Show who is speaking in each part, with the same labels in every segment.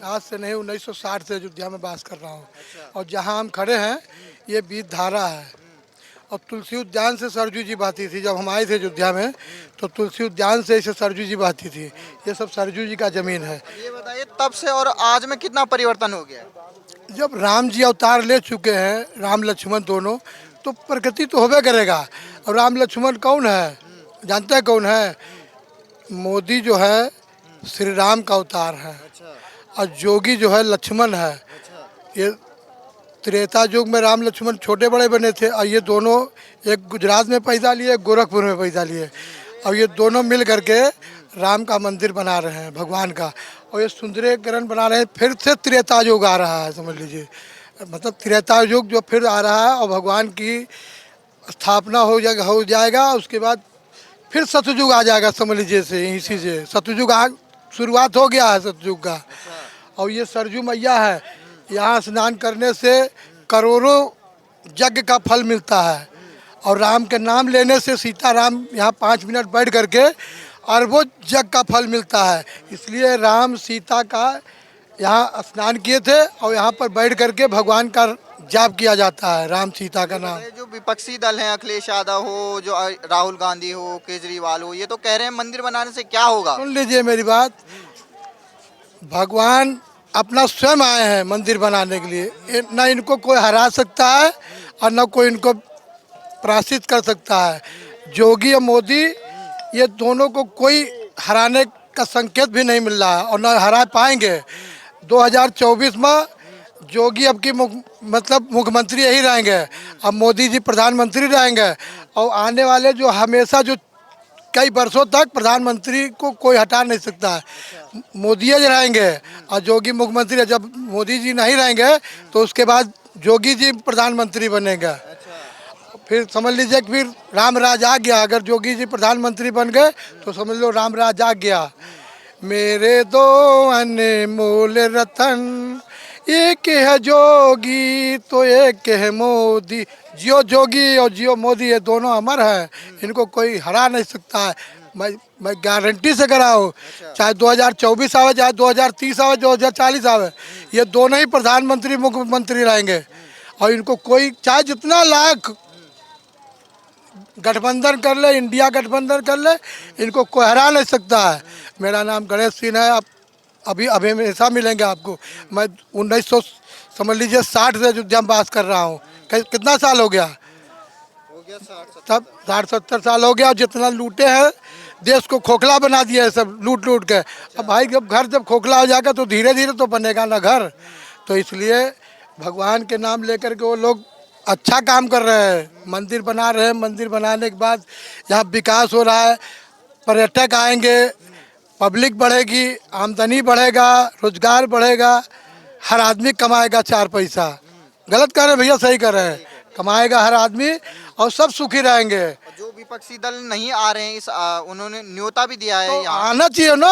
Speaker 1: आज से नहीं 1960 से अयोध्या में वास कर रहा हूँ।
Speaker 2: अच्छा।
Speaker 1: और जहाँ हम खड़े हैं ये बीत धारा है। और तुलसी उद्यान से सरजू जी बहती थी। जब हम आए थे अयोध्या में तो तुलसी उद्यान से इसे सरजू जी बहती थी। ये सब सरजू जी का जमीन है।
Speaker 2: अब ये बताइए तब से और आज में कितना परिवर्तन हो गया है?
Speaker 1: जब राम जी अवतार ले चुके हैं, राम लक्ष्मण दोनों, तो प्रकृति तो होबे करेगा। और राम लक्ष्मण कौन है? जानते हैं कौन है? मोदी जो है श्री राम का अवतार है।
Speaker 2: अच्छा।
Speaker 1: और जोगी जो है लक्ष्मण है।
Speaker 2: अच्छा।
Speaker 1: ये त्रेता युग में राम लक्ष्मण छोटे बड़े बने थे। और ये दोनों एक गुजरात में पैदा लिए, एक गोरखपुर में पैदा लिए। और ये दोनों मिल करके राम का मंदिर बना रहे हैं, भगवान का। और ये सुंदरीकरण बना रहे हैं। फिर से त्रेता युग आ रहा है, समझ लीजिए। मतलब त्रेता युग जो फिर आ रहा है और भगवान की स्थापना हो जाएगा। उसके बाद फिर सतयुग आ जाएगा, समझ लीजिए। से इसी से सतयुग आ शुरुआत हो गया है सतयुग का। और ये सरजू मैया है। यहाँ स्नान करने से करोड़ों यज्ञ का फल मिलता है। और राम के नाम लेने से सीताराम यहाँ 5 मिनट बैठ करके अरबों यज्ञ का फल मिलता है। इसलिए राम सीता का यहाँ स्नान किए थे और यहाँ पर बैठ करके भगवान का जाप किया जाता है, राम सीता का नाम।
Speaker 2: ये जो विपक्षी दल हैं, अखिलेश यादव हो, जो राहुल गांधी हो, केजरीवाल हो, ये तो कह रहे हैं मंदिर बनाने से क्या होगा?
Speaker 1: सुन लीजिए मेरी बात। भगवान अपना स्वयं आए हैं मंदिर बनाने के लिए। न इनको कोई हरा सकता है और न कोई इनको पराजित कर सकता है। जोगी और मोदी ये दोनों को कोई हराने का संकेत भी नहीं मिल रहा है और न हरा पाएंगे। 2024 में जोगी अब की मतलब मुख्यमंत्री यही रहेंगे। अब मोदी जी प्रधानमंत्री रहेंगे। और आने वाले जो हमेशा जो कई वर्षों तक प्रधानमंत्री को कोई हटा नहीं सकता है। मोदी जी रहेंगे और जोगी मुख्यमंत्री। जब मोदी जी नहीं रहेंगे तो उसके बाद जोगी जी प्रधानमंत्री बनेगा। फिर समझ लीजिए कि फिर राम राज आ गया। अगर जोगी जी प्रधानमंत्री बन गए तो समझ लो राम राज आ गया। मेरे दो अनमोल रतन, एक है जोगी तो एक है मोदी। जियो जोगी और जियो मोदी, ये दोनों अमर हैं। इनको कोई हरा नहीं सकता है। मैं गारंटी से करा हूँ। चाहे 2024 आवे, चाहे 2030 आवे, 2040 आवे, ये दोनों ही प्रधानमंत्री मुख्यमंत्री रहेंगे। और इनको कोई चाहे जितना लाख गठबंधन कर ले, इंडिया गठबंधन कर ले, इनको कोई हरा नहीं सकता है। मेरा नाम गणेश सिंह है। आप अभी अभी हमेशा मिलेंगे आपको। मैं 1900 समझ लीजिए 60 से अयोध्या में वास कर रहा हूँ। कितना साल हो गया?
Speaker 2: हो गया 60
Speaker 1: तब 60-70 साल हो गया। जितना लूटे हैं, देश को खोखला बना दिया है सब लूट लूट के। अब भाई जब खोखला हो जाएगा तो धीरे धीरे तो बनेगा ना घर। तो इसलिए भगवान के नाम लेकर के वो लोग अच्छा काम कर रहे हैं, मंदिर बना रहे हैं। मंदिर बनाने के बाद यहाँ विकास हो रहा है, पर्यटक आएंगे, पब्लिक बढ़ेगी, आमदनी बढ़ेगा, रोजगार बढ़ेगा, हर आदमी कमाएगा 4 पैसा। गलत कर रहे हैं भैया, सही कर रहे हैं। कमाएगा हर आदमी और सब सुखी रहेंगे।
Speaker 2: जो विपक्षी दल नहीं आ रहे हैं उन्होंने न्योता भी दिया है
Speaker 1: तो
Speaker 2: यहाँ।
Speaker 1: आना चाहिए ना।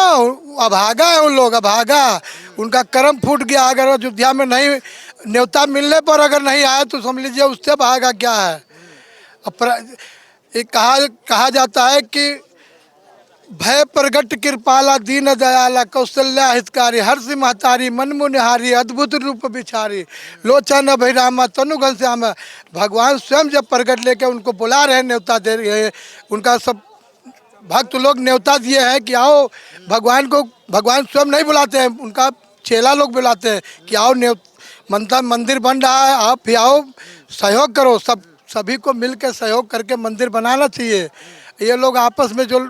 Speaker 1: अभागा है उन लोग, अभागा। उनका कर्म फूट गया। अगर अयोध्या में नहीं न्योता मिलने पर अगर नहीं आए तो समझ लीजिए उससे भागा क्या है। एक कहा जाता है कि भय प्रगट कृपाला दीन दयाला कौशल्या हितकारी हर्षि महतारी मन मुनिहारी अद्भुत रूप बिचारी लोचन अभिरामा तनुगन श्याम। भगवान स्वयं जब प्रगट लेके उनको बुला रहे हैं, न्योता दे रहे हैं। उनका सब भक्त लोग न्योता दिए हैं कि आओ। भगवान को भगवान स्वयं नहीं बुलाते हैं, उनका चेला लोग बुलाते हैं कि आओ मंदिर बन रहा है, आप भी आओ, सहयोग करो। सभी को मिलकर सहयोग करके मंदिर बनाना चाहिए। ये लोग आपस में जो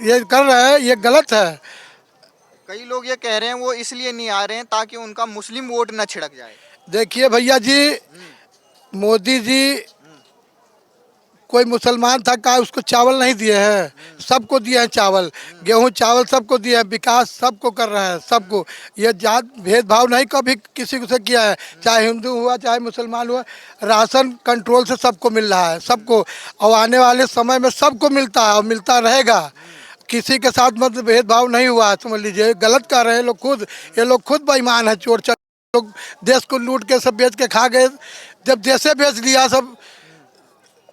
Speaker 1: ये कर रहे हैं ये गलत है।
Speaker 2: कई लोग ये कह रहे हैं वो इसलिए नहीं आ रहे हैं ताकि उनका मुस्लिम वोट न छिड़क जाए।
Speaker 1: देखिए भैया जी, मोदी जी कोई मुसलमान था का उसको चावल नहीं दिए हैं? सबको दिए हैं चावल, गेहूं चावल सबको दिए हैं। विकास सबको कर रहे हैं, सबको। ये जात भेदभाव नहीं कभी किसी को से किया है, चाहे हिंदू हुआ चाहे मुसलमान हुआ। राशन कंट्रोल से सबको मिल रहा है, सबको। और आने वाले समय में सबको मिलता है और मिलता रहेगा। किसी के साथ मतलब भेदभाव नहीं हुआ है, समझ लीजिए। गलत कर रहे हैं लोग खुद। ये लोग खुद बेईमान है, चोर चर लोग। देश को लूट के सब बेच के खा गए। जब देशे बेच लिया सब।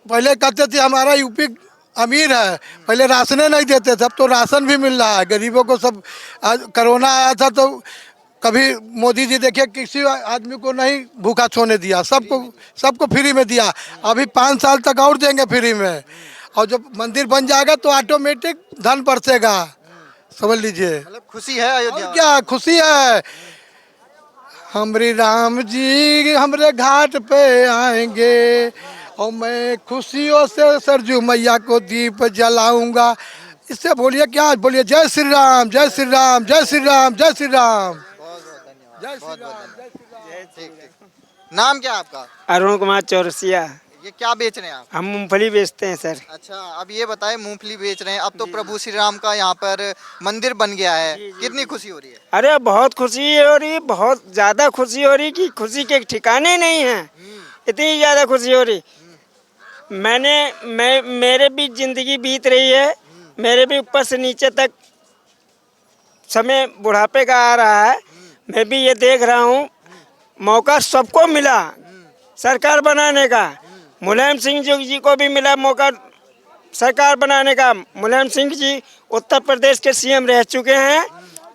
Speaker 1: पहले कहते थे हमारा यूपी अमीर है, पहले राशने नहीं देते थे, अब तो राशन भी मिल रहा है गरीबों को सब। आज कोरोना आया था तो कभी मोदी जी देखिए किसी आदमी को नहीं भूखा सोने दिया, सबको फ्री में दिया। अभी 5 साल तक और देंगे फ्री में। और जब मंदिर बन जाएगा तो ऑटोमेटिक धन बरसेगा, समझ लीजिए।
Speaker 2: मतलब खुशी है अयोध्या
Speaker 1: और
Speaker 2: में?
Speaker 1: क्या खुशी है। हमरे राम जी हमरे घाट पे आएंगे और मैं खुशियों से सरजू मैया को दीप जलाऊंगा। इससे बोलिए क्या, बोलिए जय श्री राम, जय श्री राम, जय श्री राम, जय श्री राम,
Speaker 2: बहुत बहुत धन्यवाद,
Speaker 1: जय
Speaker 2: बहुत
Speaker 1: श्री
Speaker 2: बहुत
Speaker 1: राम,
Speaker 2: धन्यवाद।
Speaker 1: जय श्री राम।
Speaker 2: ठीक ठीक। नाम क्या है आपका?
Speaker 3: अरुण कुमार चौरसिया।
Speaker 2: ये क्या बेच रहे हैं आप?
Speaker 3: हम मूंगफली बेचते हैं सर।
Speaker 2: अच्छा, अब ये बताएं, मूंगफली बेच रहे हैं, अब तो प्रभु श्री राम का यहाँ पर मंदिर बन गया है, कितनी खुशी हो रही है?
Speaker 3: अरे बहुत खुशी हो रही, बहुत ज़्यादा खुशी हो रही कि खुशी के ठिकाने नहीं हैं, इतनी ज़्यादा खुशी हो रही। मेरे भी ज़िंदगी बीत रही है, मेरे भी ऊपर से नीचे तक समय बुढ़ापे का आ रहा है। मैं भी ये देख रहा हूँ, मौका सबको मिला सरकार बनाने का। मुलायम सिंह जी को भी मिला मौका सरकार बनाने का। मुलायम सिंह जी उत्तर प्रदेश के सीएम रह चुके हैं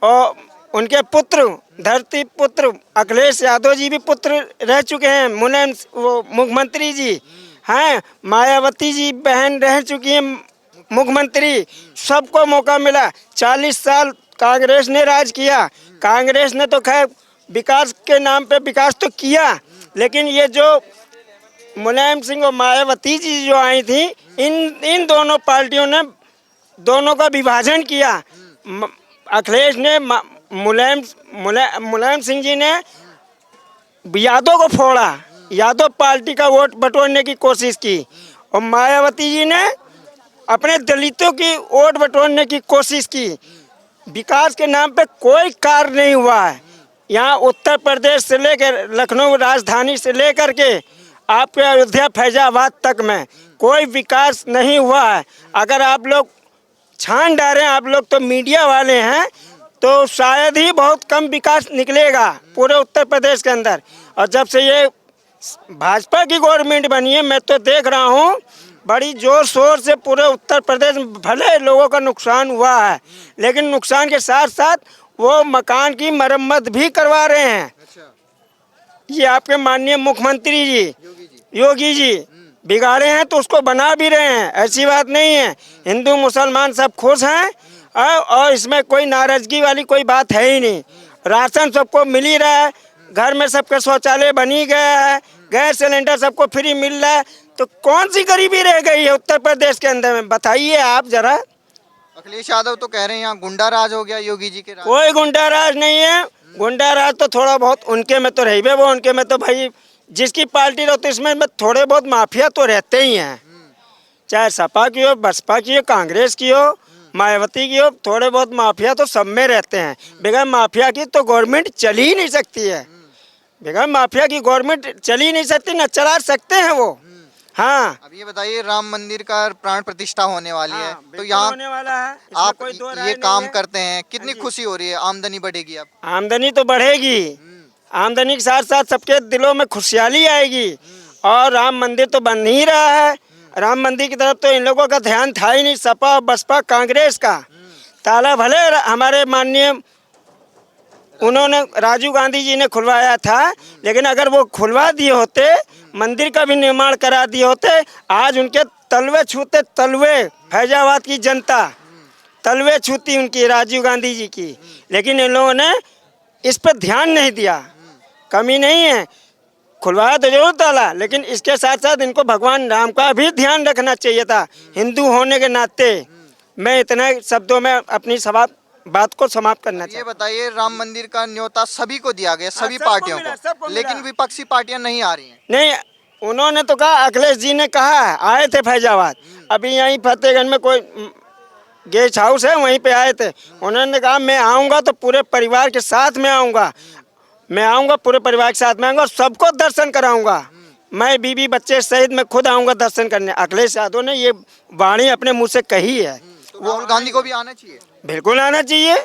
Speaker 3: और उनके पुत्र धरती पुत्र अखिलेश यादव जी भी पुत्र रह चुके हैं। वो मुख्यमंत्री जी हैं, मायावती जी बहन रह चुकी हैं मुख्यमंत्री। सबको मौका मिला। 40 साल कांग्रेस ने राज किया। कांग्रेस ने तो खैर विकास के नाम पे विकास तो किया, लेकिन ये जो मुलायम सिंह और मायावती जी जो आई थी, इन दोनों पार्टियों ने दोनों का विभाजन किया। अखिलेश ने मुलायम सिंह जी ने यादव को फोड़ा, यादव पार्टी का वोट बटोरने की कोशिश की, और मायावती जी ने अपने दलितों की वोट बटोरने की कोशिश की। विकास के नाम पे कोई कार्य नहीं हुआ है। यहाँ उत्तर प्रदेश से लेकर लखनऊ राजधानी से लेकर के आपके अयोध्या फैजाबाद तक में कोई विकास नहीं हुआ है। अगर आप लोग छान डालें, आप लोग तो मीडिया वाले हैं, तो शायद ही बहुत कम विकास निकलेगा पूरे उत्तर प्रदेश के अंदर। और जब से ये भाजपा की गवर्नमेंट बनी है, मैं तो देख रहा हूँ बड़ी जोर शोर से पूरे उत्तर प्रदेश में भले लोगों का नुकसान हुआ है, लेकिन नुकसान के साथ साथ वो मकान की मरम्मत भी करवा रहे हैं। ये आपके माननीय मुख्यमंत्री जी योगी जी बिगाड़े हैं तो उसको बना भी रहे हैं, ऐसी बात नहीं है। हिंदू मुसलमान सब खुश हैं और इसमें कोई नाराजगी वाली कोई बात है ही नहीं। राशन सबको मिल ही रहा है, घर में सबके शौचालय बनी गया है, गैस सिलेंडर सबको फ्री मिल रहा है, तो कौन सी गरीबी रह गई है उत्तर प्रदेश के अंदर में, बताइए आप जरा।
Speaker 2: अखिलेश यादव तो कह रहे हैं यहाँ गुंडा राज हो गया योगी जी के राज।
Speaker 3: कोई गुंडा राज नहीं है। गुंडा राज तो थोड़ा बहुत उनके में तो रही है, वो उनके में तो भाई जिसकी पार्टी रहती है इसमें थोड़े बहुत माफिया तो रहते ही हैं, चाहे सपा की हो, बसपा की हो, कांग्रेस की हो, मायावती की हो, थोड़े बहुत माफिया तो सब में रहते हैं। बगैर माफिया की तो गवर्नमेंट चल ही नहीं सकती है। बगैर माफिया की गवर्नमेंट चल ही नहीं सकती, न चला सकते हैं वो। हाँ,
Speaker 2: अब ये बताइए, राम मंदिर का प्राण प्रतिष्ठा होने वाली है, तो यहाँ
Speaker 3: होने वाला है,
Speaker 2: आप
Speaker 3: कोई दो राय
Speaker 2: ये
Speaker 3: नहीं
Speaker 2: काम
Speaker 3: है।
Speaker 2: करते हैं, कितनी खुशी हो रही है? आमदनी बढ़ेगी अब?
Speaker 3: आमदनी तो बढ़ेगी, आमदनी के साथ साथ सबके दिलों में खुशहाली आएगी। और राम मंदिर तो बन ही रहा है, राम मंदिर की तरफ तो इन लोगों का ध्यान था ही नहीं, सपा बसपा कांग्रेस का। ताला भले हमारे माननीय उन्होंने राजीव गांधी जी ने खुलवाया था, लेकिन अगर वो खुलवा दिए होते, मंदिर का भी निर्माण करा दिए होते, आज उनके तलवे छूते, तलवे फैजाबाद की जनता तलवे छूती उनकी, राजीव गांधी जी की। लेकिन इन लोगों ने इस पर ध्यान नहीं दिया। कमी नहीं है, खुलवाया तो जरूर ताला, लेकिन इसके साथ साथ इनको भगवान राम का भी ध्यान रखना चाहिए था। हिंदू होने के नाते मैं इतने शब्दों में अपनी बात को समाप्त करना
Speaker 2: ये बताइए, राम मंदिर का न्योता सभी को दिया गया, सभी पार्टियों को, लेकिन विपक्षी पार्टियां नहीं आ रही हैं।
Speaker 3: नहीं, उन्होंने तो कहा, अखिलेश जी ने कहा, आए थे फैजाबाद, अभी यहीं फतेहगंज में कोई गेस्ट हाउस है, वहीं पे आए थे। उन्होंने कहा मैं आऊँगा तो पूरे परिवार के साथ में आऊँगा, मैं आऊँगा पूरे परिवार के साथ में आऊँगा, सबको दर्शन कराऊँगा, मैं बीवी बच्चे सहित मैं खुद आऊँगा दर्शन करने। अखिलेश यादव ने ये वाणी अपने मुँह से कही है।
Speaker 2: तो राहुल गांधी को भी आना चाहिए?
Speaker 3: बिल्कुल आना चाहिए।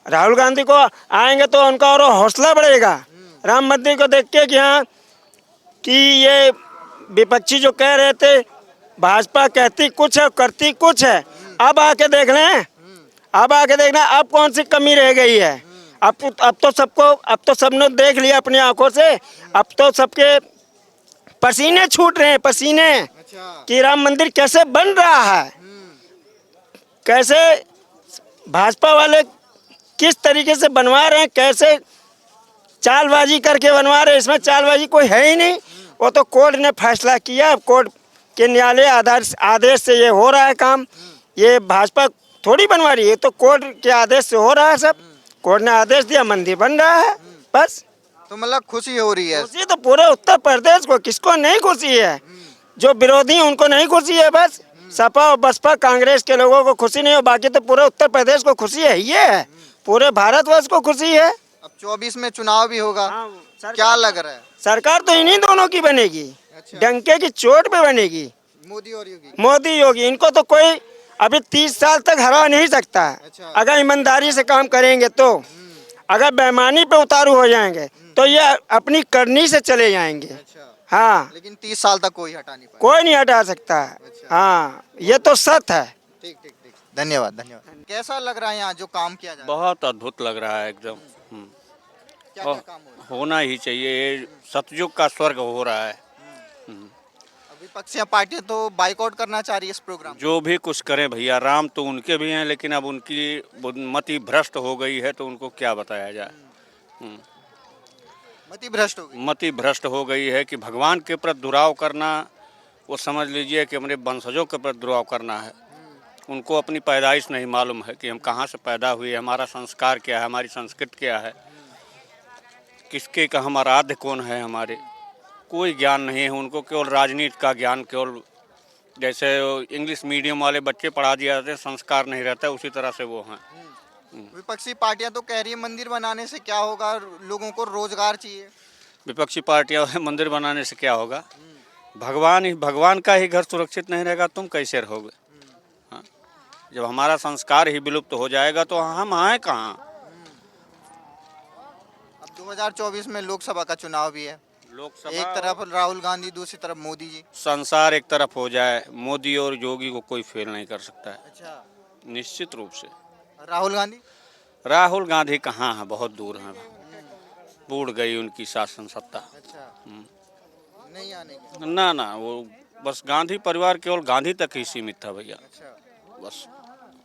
Speaker 3: राहुल गांधी को आएंगे तो उनका और हौसला बढ़ेगा राम मंदिर को देख के, कि हाँ कि ये विपक्षी जो कह रहे थे भाजपा कहती कुछ है करती कुछ है, अब आके देख लें, अब आके देखना अब कौन सी कमी रह गई है। अब तो सबने देख लिया अपनी आंखों से। अब तो सबके पसीने छूट रहे हैं, पसीने,
Speaker 2: अच्छा।
Speaker 3: कि राम मंदिर कैसे बन रहा है, कैसे भाजपा वाले किस तरीके से बनवा रहे हैं, कैसे चालबाजी करके बनवा रहे हैं। इसमें चालबाजी कोई है ही नहीं। वो तो कोर्ट ने फैसला किया, कोर्ट के न्यायालय आदेश से ये हो रहा है काम। ये भाजपा थोड़ी बनवा रही है, तो कोर्ट के आदेश से हो रहा है सब। कोर्ट ने आदेश दिया, मंदिर बन रहा है, बस।
Speaker 2: तो मतलब खुशी हो रही है।
Speaker 3: खुशी तो पूरे उत्तर प्रदेश को, किसको नहीं खुशी है? जो विरोधी हैं उनको नहीं खुशी है, बस सपा और बसपा कांग्रेस के लोगों को खुशी नहीं हो, बाकी तो पूरे उत्तर प्रदेश को खुशी है, ये है, पूरे भारतवर्ष को खुशी है।
Speaker 2: अब 24 में चुनाव भी होगा,
Speaker 3: सरकार
Speaker 2: क्या लग रहा है?
Speaker 3: सरकार तो इन्हीं दोनों की बनेगी,
Speaker 2: अच्छा।
Speaker 3: डंके की चोट पे बनेगी।
Speaker 2: मोदी और योगी।
Speaker 3: मोदी योगी, इनको तो कोई अभी 30 साल तक हरा नहीं सकता है।
Speaker 2: अच्छा।
Speaker 3: अगर ईमानदारी से काम करेंगे तो। अगर बेईमानी पे उतारू हो जाएंगे तो ये अपनी करनी से चले जाएंगे।
Speaker 2: अच्छा।
Speaker 3: हाँ,
Speaker 2: लेकिन 30 साल तक कोई हटा नहीं पाया।
Speaker 3: कोई नहीं हटा सकता है।
Speaker 2: अच्छा।
Speaker 3: हाँ, ये तो सत्य है।
Speaker 2: ठीक ठीक ठीक, धन्यवाद धन्यवाद। कैसा लग रहा है यहाँ जो काम किया जा रहा है?
Speaker 4: बहुत अद्भुत लग रहा है एकदम।
Speaker 2: क्या क्या काम हो रहा है?
Speaker 4: होना ही चाहिए, ये सतयुग का स्वर्ग हो रहा है।
Speaker 2: अब विपक्षी पार्टियां तो बाइकआउट करना चाह रही है इस प्रोग्राम को।
Speaker 4: जो भी कुछ करें भैया, राम तो उनके भी हैं, लेकिन अब उनकी मति भ्रष्ट हो गई है, तो उनको क्या बताया जाए।
Speaker 2: मति भ्रष्ट हो गई।
Speaker 4: मति भ्रष्ट हो गई है कि भगवान के प्रति दुराव करना, वो समझ लीजिए कि अपने वंशजों के प्रति दुराव करना है। उनको अपनी पैदाइश नहीं मालूम है कि हम कहाँ से पैदा हुए, हमारा संस्कार क्या है, हमारी संस्कृति क्या है, किसके का हम आराध्य कौन है, हमारे कोई ज्ञान नहीं है उनको। केवल राजनीति का ज्ञान, केवल जैसे इंग्लिश मीडियम वाले बच्चे पढ़ा दिया जाते हैं, संस्कार नहीं रहता है, उसी तरह से वो हैं।
Speaker 2: विपक्षी पार्टियां तो कह रही है मंदिर बनाने से क्या होगा, लोगों को रोजगार चाहिए।
Speaker 4: विपक्षी पार्टियां मंदिर बनाने से क्या होगा? भगवान का ही घर सुरक्षित नहीं रहेगा, तुम कैसे रहोगे? हाँ? जब हमारा संस्कार ही विलुप्त हो जाएगा तो हम आए कहाँ?
Speaker 2: अब 2024 में लोकसभा का चुनाव भी है।
Speaker 4: लोकसभा
Speaker 2: एक तरफ राहुल गांधी, दूसरी तरफ मोदी जी।
Speaker 4: संसार एक तरफ हो जाए, मोदी और योगी को कोई फेल नहीं कर सकता है,
Speaker 2: अच्छा।
Speaker 4: निश्चित रूप से।
Speaker 2: राहुल गांधी?
Speaker 4: राहुल गांधी कहाँ है, बहुत दूर हैं, बूढ़ गई उनकी शासन सत्ता।
Speaker 2: अच्छा। नहीं आने की।
Speaker 4: ना, वो बस गांधी परिवार केवल गांधी तक ही सीमित था भैया,
Speaker 2: अच्छा।
Speaker 4: बस।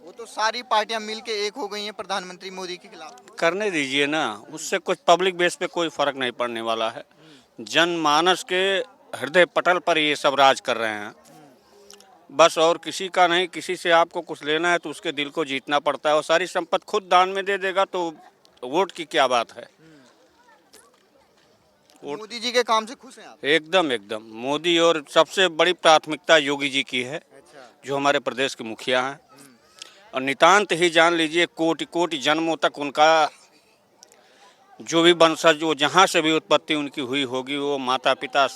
Speaker 2: वो तो सारी पार्टियां मिलके एक हो गई हैं प्रधानमंत्री मोदी के खिलाफ।
Speaker 4: करने दीजिए ना, उससे कुछ पब्लिक बेस पे कोई फर्क नहीं पड़ने वाला है। जनमानस के हृदय पटल पर ये सब राज कर रहे हैं, बस, और किसी का नहीं। किसी से आपको कुछ लेना है तो उसके दिल को जीतना पड़ता है, और सारी संपत्ति खुद दान में दे देगा तो वोट की क्या बात है।
Speaker 2: मोदी जी के काम से खुश हैं आप?
Speaker 4: एकदम मोदी, और सबसे बड़ी प्राथमिकता योगी जी की है,
Speaker 2: अच्छा।
Speaker 4: जो हमारे प्रदेश के मुखिया हैं। और नितांत ही जान लीजिए, कोटि कोटि जन्मों तक उनका जो भी वंशज, जो जहाँ से भी उत्पत्ति उनकी हुई होगी, वो माता पिता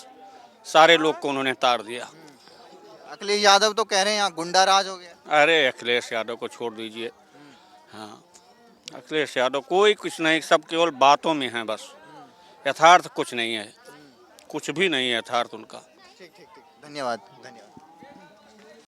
Speaker 4: सारे लोग को उन्होंने ताड़ दिया।
Speaker 2: अखिलेश यादव तो कह रहे हैं यहाँ गुंडा राज हो गया।
Speaker 4: अरे अखिलेश यादव को छोड़ दीजिए। हाँ, अखिलेश यादव कोई कुछ नहीं, सब केवल बातों में है, बस यथार्थ कुछ नहीं है, कुछ भी नहीं है यथार्थ उनका।
Speaker 2: ठीक ठीक ठीक, धन्यवाद धन्यवाद।